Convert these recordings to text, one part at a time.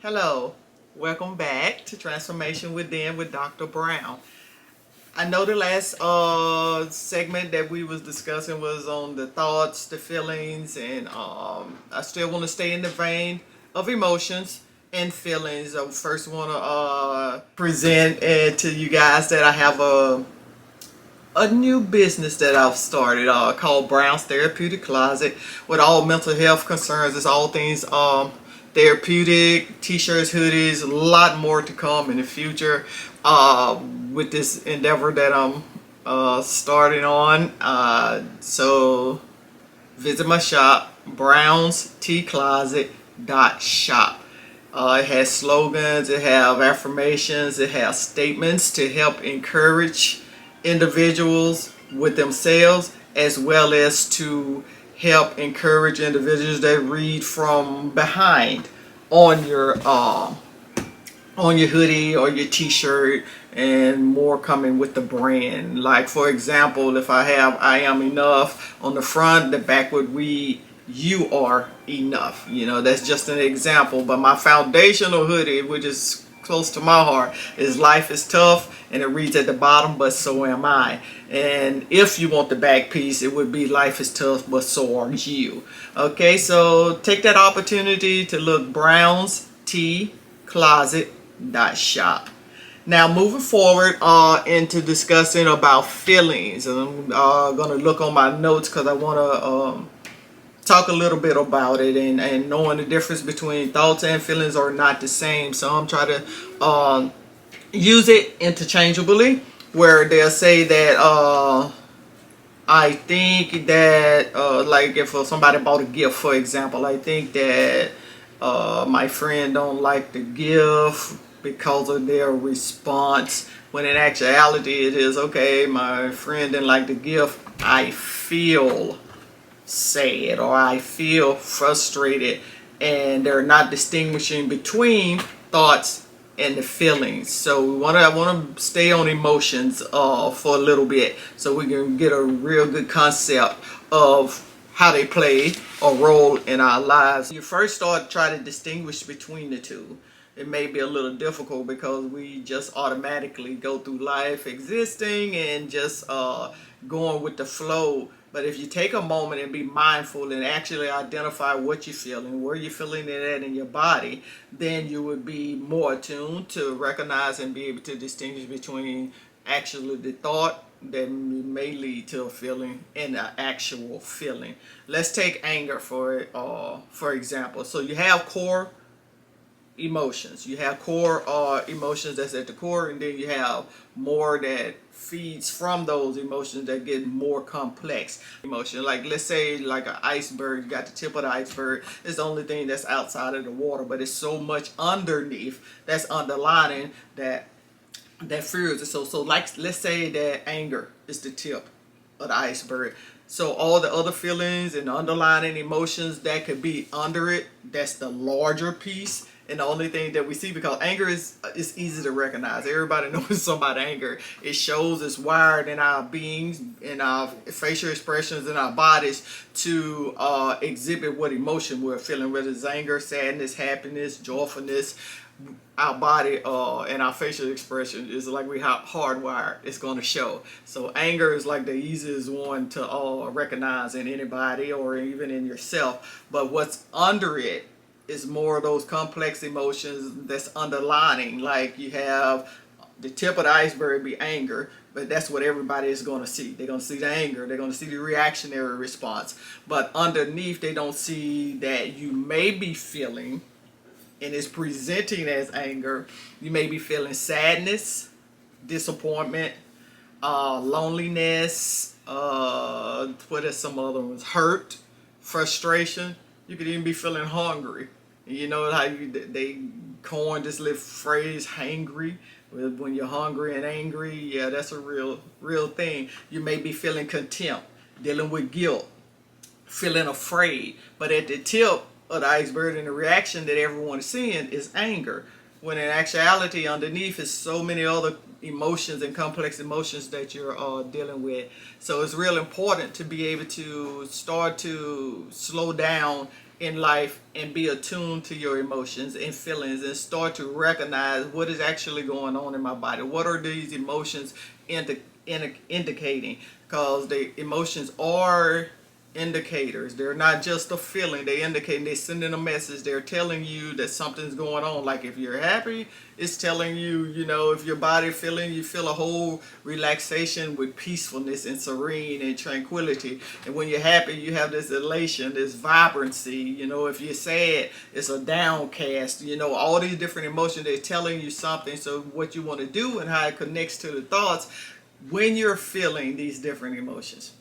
Hello, welcome back to Transformation Within with Dr. Brown. I know the last segment that we was discussing was on the thoughts, the feelings, and I still want to stay in the vein of emotions and feelings. I first want to present to you guys that I have a new business that I've started called Brown's Therapeutic Closet with all mental health concerns. It's all things therapeutic, t-shirts, hoodies, a lot more to come in the future with this endeavor that I'm starting on. So visit my shop, brownstcloset.shop. It has slogans, it has affirmations, it has statements to help encourage individuals with themselves as well as to help encourage individuals that read from behind on your hoodie or your t-shirt, and more coming with the brand. Like for example, if I have I am enough on the front, the back would read you are enough. That's just an example, but my foundational hoodie, which is close to my heart, is life is tough, and it reads at the bottom, but so am I. And if you want the back piece, it would be life is tough, but so are you. Okay, so take that opportunity to look Brown's Tea Closet shop. Now moving forward into discussing about feelings, and I'm gonna look on my notes because I want to talk a little bit about it, and knowing the difference between thoughts and feelings are not the same. So I'm trying to use it interchangeably, where they'll say that I think that like if somebody bought a gift, for example, I think that my friend don't like the gift because of their response, when in actuality it is, okay, my friend didn't like the gift, I feel sad or I feel frustrated, and they're not distinguishing between thoughts and the feelings. So I want to stay on emotions for a little bit so we can get a real good concept of how they play a role in our lives. You first start trying to distinguish between the two. It may be a little difficult because we just automatically go through life existing and just going with the flow. But if you take a moment and be mindful and actually identify what you're feeling, where you're feeling it at in your body, then you would be more attuned to recognize and be able to distinguish between actually the thought that may lead to a feeling and an actual feeling. Let's take anger for example. So you have core emotions. You have core emotions that's at the core, and then you have more that feeds from those emotions that get more complex emotion. Like let's say like an iceberg, you got the tip of the iceberg. It's the only thing that's outside of the water, but it's so much underneath that's underlining that fuels it. So like let's say that anger is the tip of the iceberg. So all the other feelings and underlying emotions that could be under it, that's the larger piece. And the only thing that we see, because anger is easy to recognize. Everybody knows somebody anger. It shows, it's wired in our beings, in our facial expressions, in our bodies to exhibit what emotion we're feeling, whether it's anger, sadness, happiness, joyfulness. Our body and our facial expression is like we have hardwired. It's going to show. So anger is like the easiest one to recognize in anybody or even in yourself. But what's under it is more of those complex emotions that's underlining. Like you have the tip of the iceberg be anger, but that's what everybody is going to see. They're going to see the anger. They're going to see the reactionary response. But underneath, they don't see that you may be feeling, and it's presenting as anger. You may be feeling sadness, disappointment, loneliness, what are some other ones? Hurt, frustration. You could even be feeling hungry. You know how they coined this little phrase, hangry. When you're hungry and angry, yeah, that's a real thing. You may be feeling contempt, dealing with guilt, feeling afraid. But at the tip of the iceberg and the reaction that everyone is seeing is anger. When in actuality, underneath is so many other emotions and complex emotions that you're dealing with. So it's real important to be able to start to slow down in life and be attuned to your emotions and feelings and start to recognize what is actually going on in my body. What are these emotions indicating? Because the emotions are indicators. They're not just a feeling. They indicate, they're sending a message. They're telling you that something's going on. Like if you're happy, it's telling you, if your body feeling, you feel a whole relaxation with peacefulness and serene and tranquility. And when you're happy, you have this elation, this vibrancy. If you're sad, it's a downcast. All these different emotions, they're telling you something. So what you want to do and how it connects to the thoughts when you're feeling these different emotions.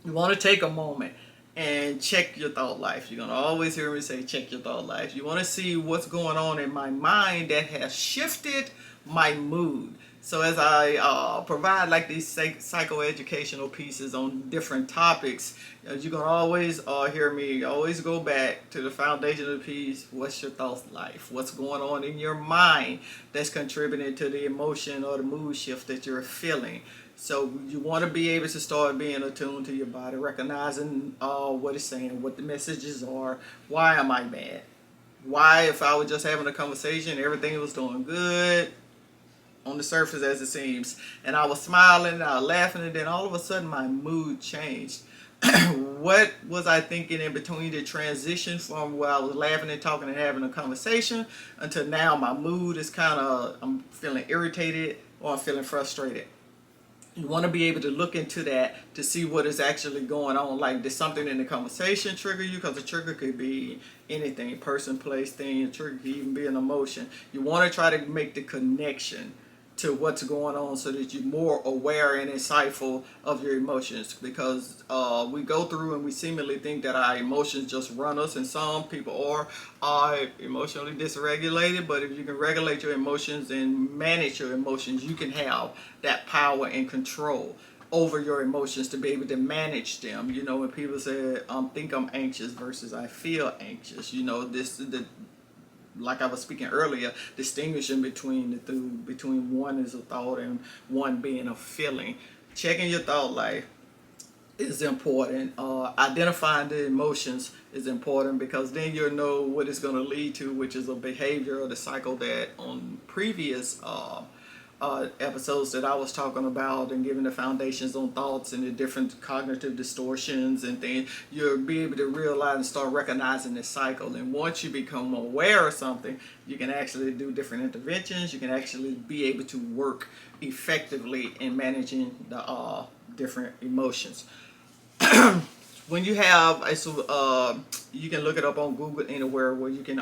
You want to take a moment and check your thought life. You're going to always hear me say check your thought life. You want to see what's going on in my mind that has shifted my mood. So as I provide like these psychoeducational pieces on different topics, you're going to always hear me always go back to the foundation of the piece. What's your thought life? What's going on in your mind that's contributing to the emotion or the mood shift that you're feeling? So you want to be able to start being attuned to your body, recognizing what it's saying, what the messages are. Why am I mad? Why, if I was just having a conversation, everything was doing good on the surface as it seems, and I was smiling, and I was laughing, and then all of a sudden my mood changed. What was I thinking in between the transition from where I was laughing and talking and having a conversation until now my mood is I'm feeling irritated or I'm feeling frustrated? You want to be able to look into that to see what is actually going on. Like, did something in the conversation trigger you? Because the trigger could be anything, person, place, thing. The trigger could even be an emotion. You want to try to make the connection to what's going on so that you're more aware and insightful of your emotions, because we go through and we seemingly think that our emotions just run us, and some people are emotionally dysregulated. But if you can regulate your emotions and manage your emotions, you can have that power and control over your emotions to be able to manage them. When people say think I'm anxious versus I feel anxious, like I was speaking earlier, distinguishing between the two, between one is a thought and one being a feeling. Checking your thought life is important. Identifying the emotions is important, because then you'll know what it's going to lead to, which is a behavior or the cycle that on previous episodes that I was talking about and giving the foundations on thoughts and the different cognitive distortions and things. You'll be able to realize and start recognizing this cycle. And once you become aware of something, you can actually do different interventions. You can actually be able to work effectively in managing the different emotions. When you have you can look it up on Google anywhere where you can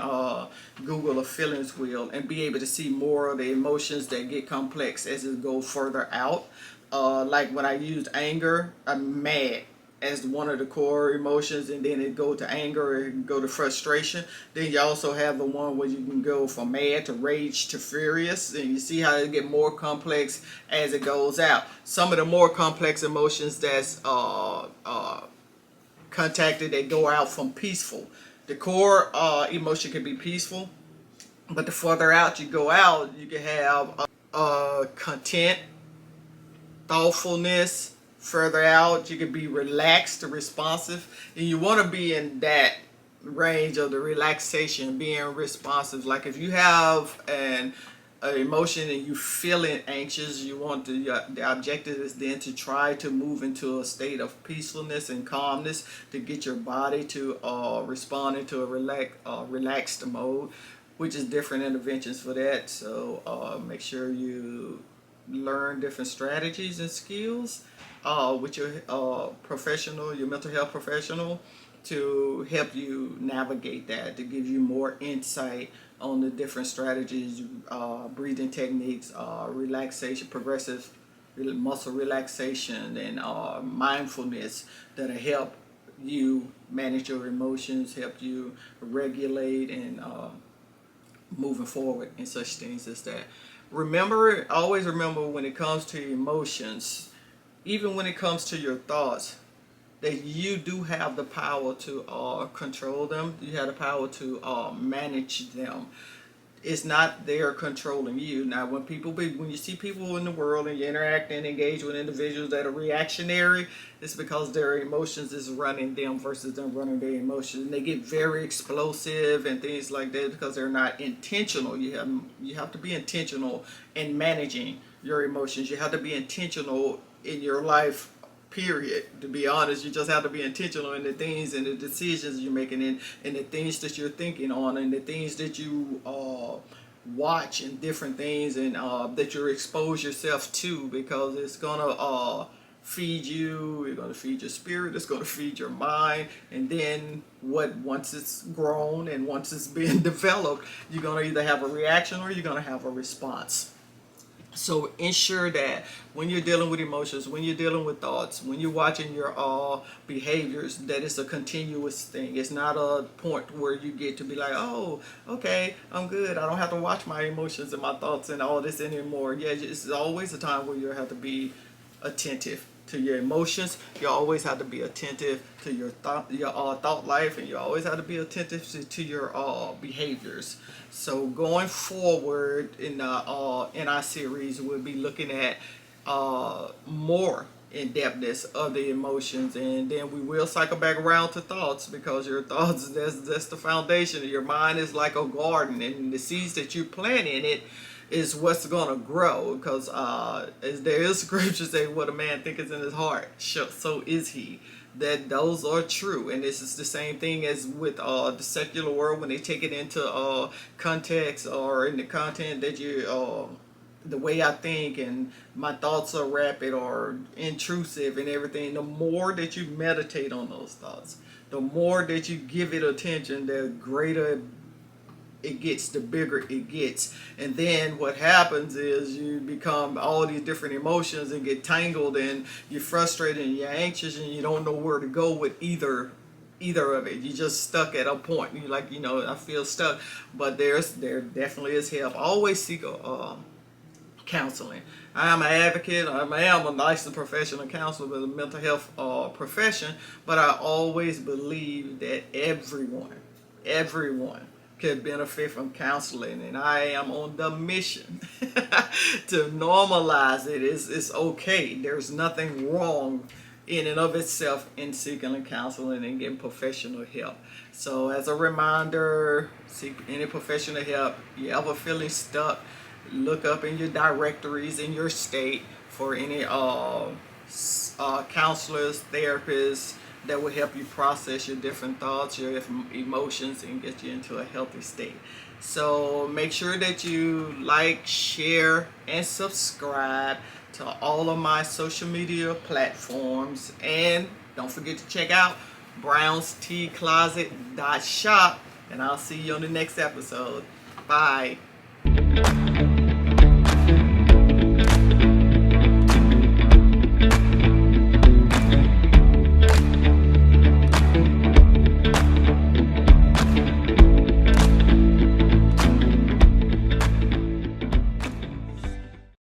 Google a feelings wheel and be able to see more of the emotions that get complex as it go further out. Like when I used anger, I'm mad as one of the core emotions, and then it go to anger and go to frustration. Then you also have the one where you can go from mad to rage to furious, and you see how it get more complex as it goes out. Some of the more complex emotions that's contacted, they go out from peaceful. The core emotion can be peaceful, but the further out you go out, you can have content, thoughtfulness. Further out, you can be relaxed or responsive, and you want to be in that range of the relaxation, being responsive. Like if you have an emotion and you feeling anxious, you want the objective is then to try to move into a state of peacefulness and calmness to get your body to respond into a relaxed mode, which is different interventions for that. So make sure you learn different strategies and skills with your professional, your mental health professional, to help you navigate that, to give you more insight on the different strategies, breathing techniques, relaxation, progressive muscle relaxation, and mindfulness that'll help you manage your emotions, help you regulate, and moving forward in such things as that. Always remember when it comes to emotions, even when it comes to your thoughts, that you do have the power to control them. You have the power to manage them. It's not they're controlling you. Now, when you see people in the world and you interact and engage with individuals that are reactionary, it's because their emotions is running them versus them running their emotions. And they get very explosive and things like that because they're not intentional. You have to be intentional in managing your emotions. You have to be intentional in your life, period. To be honest, you just have to be intentional in the things and the decisions you're making, and the things that you're thinking on, and the things that you watch, and different things, and that you expose yourself to, because it's gonna feed you. It's gonna feed your spirit. It's gonna feed your mind. And then once it's grown and once it's been developed, you're gonna either have a reaction or you're gonna have a response. So ensure that when you're dealing with emotions, when you're dealing with thoughts, when you're watching your behaviors, that it's a continuous thing. It's not a point where you get to be like, oh, okay, I'm good. I don't have to watch my emotions and my thoughts and all this anymore. Yeah, it's always a time where you have to be attentive to your emotions. You always have to be attentive to your thought life, and you always have to be attentive to your behaviors. So going forward in our series, we'll be looking at more in-depthness of the emotions, and then we will cycle back around to thoughts, because your thoughts, that's the foundation. Your mind is like a garden, and the seeds that you plant in it is what's gonna grow, because as there is scripture say, what a man thinketh in his heart, so is he. That those are true, and this is the same thing as with the secular world, when they take it into context, or in the content that you the way I think and my thoughts are rapid or intrusive and everything. The more that you meditate on those thoughts, the more that you give it attention, the greater it gets, the bigger it gets. And then what happens is you become all these different emotions and get tangled, and you're frustrated and you're anxious and you don't know where to go with either of it. You just stuck at a point. You like, I feel stuck. But there definitely is help. Always seek counseling. I am an advocate. I am a licensed professional counselor with a mental health profession, but I always believe that everyone could benefit from counseling, and I am on the mission to normalize it. It's okay. There's nothing wrong in and of itself in seeking counseling and getting professional help. So as a reminder, seek any professional help. You ever feeling stuck, look up in your directories in your state for any counselors, therapists that will help you process your different thoughts, your emotions, and get you into a healthy state. So make sure that you like, share, and subscribe to all of my social media platforms. And don't forget to check out brownsteacloset.shop. And I'll see you on the next episode. Bye.